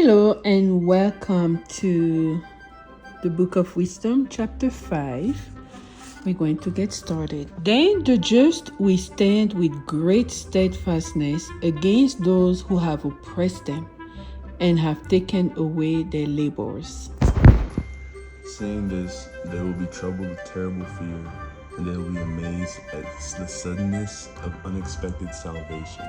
Hello and welcome to the Book of Wisdom, chapter 5. We're going to get started. Then the just will stand with great steadfastness against those who have oppressed them and have taken away their labors. Seeing this, they will be troubled with terrible fear, and they will be amazed at the suddenness of unexpected salvation.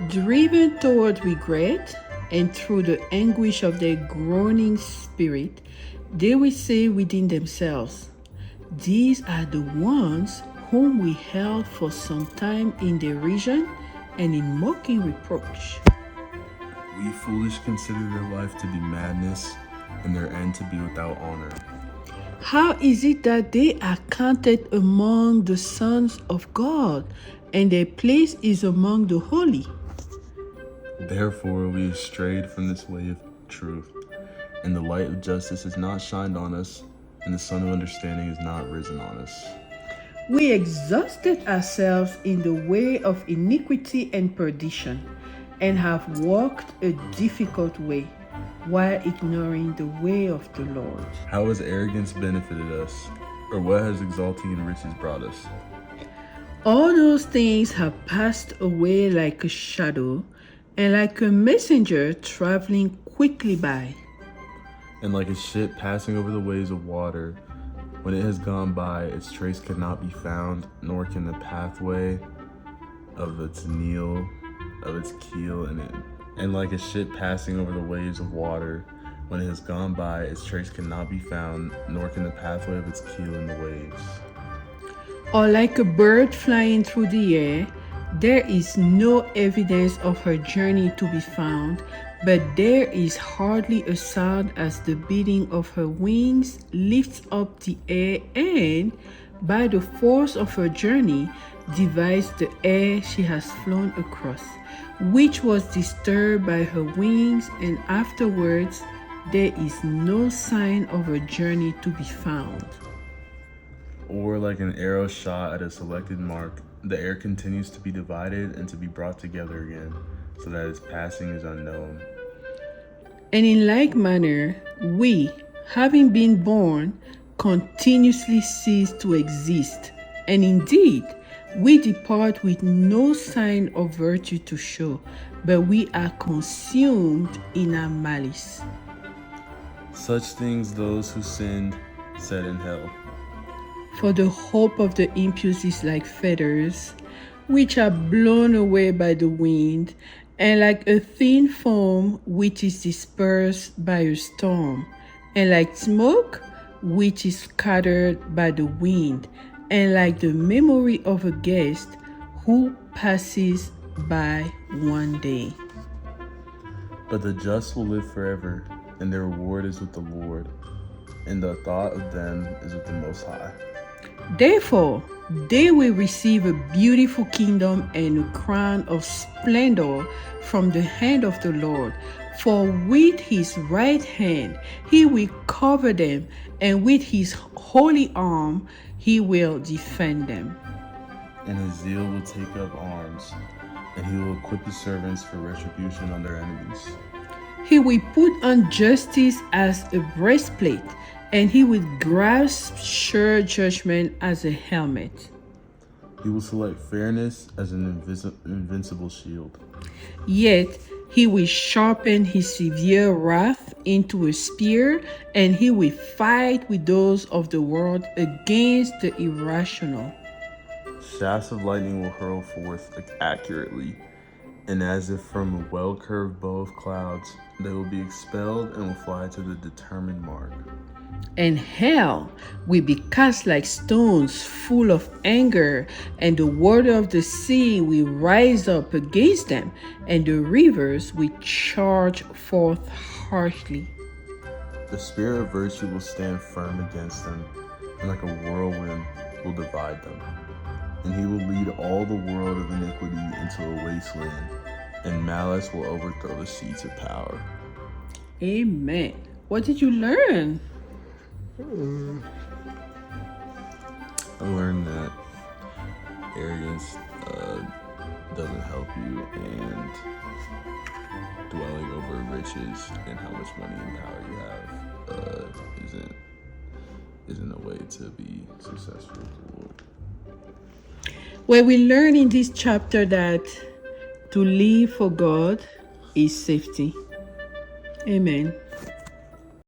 Driven toward regret and through the anguish of their groaning spirit, they will say within themselves, "These are the ones whom we held for some time in derision and in mocking reproach." We foolish consider their life to be madness, and their end to be without honor. How is it that they are counted among the sons of God, and their place is among the holy? Therefore we have strayed from this way of truth, and the light of justice has not shined on us, and the sun of understanding has not risen on us. We exhausted ourselves in the way of iniquity and perdition, and have walked a difficult way, while ignoring the way of the Lord. How has arrogance benefited us, or what has exalting in riches brought us? All those things have passed away like a shadow, and like a messenger traveling quickly by. And like a ship passing over the waves of water, when it has gone by, its trace cannot be found, nor can the pathway of its keel in it. And like a ship passing over the waves of water, when it has gone by, its trace cannot be found, nor can the pathway of its keel in the waves. Or like a bird flying through the air, there is no evidence of her journey to be found, but there is hardly a sound as the beating of her wings lifts up the air and, by the force of her journey, divides the air she has flown across, which was disturbed by her wings, and afterwards there is no sign of her journey to be found. Or like an arrow shot at a selected mark, the air continues to be divided and to be brought together again, so that its passing is unknown. And in like manner, we, having been born, continuously cease to exist. And indeed, we depart with no sign of virtue to show, but we are consumed in our malice. Such things those who sinned said in hell. For the hope of the impious is like feathers, which are blown away by the wind, and like a thin foam which is dispersed by a storm, and like smoke which is scattered by the wind, and like the memory of a guest who passes by one day. But the just will live forever, and their reward is with the Lord, and the thought of them is with the Most High. Therefore, they will receive a beautiful kingdom and a crown of splendor from the hand of the Lord. For with his right hand he will cover them, and with his holy arm he will defend them. And his zeal will take up arms, and he will equip his servants for retribution on their enemies. He will put on justice as a breastplate, and he will grasp sure judgment as a helmet. He will select fairness as an invincible shield. Yet he will sharpen his severe wrath into a spear, and he will fight with those of the world against the irrational. Shafts of lightning will hurl forth accurately, and as if from a well-curved bow of clouds, they will be expelled and will fly to the determined mark. And hell will be cast like stones full of anger, and the water of the sea will rise up against them, and the rivers will charge forth harshly. The spirit of virtue will stand firm against them, and like a whirlwind will divide them. And he will lead all the world of iniquity into a wasteland, and malice will overthrow the seats of power. Amen. What did you learn? I learned that arrogance doesn't help you, and dwelling over riches and how much money and power you have isn't a way to be successful. Well, we learn in this chapter that to live for God is safety. Amen.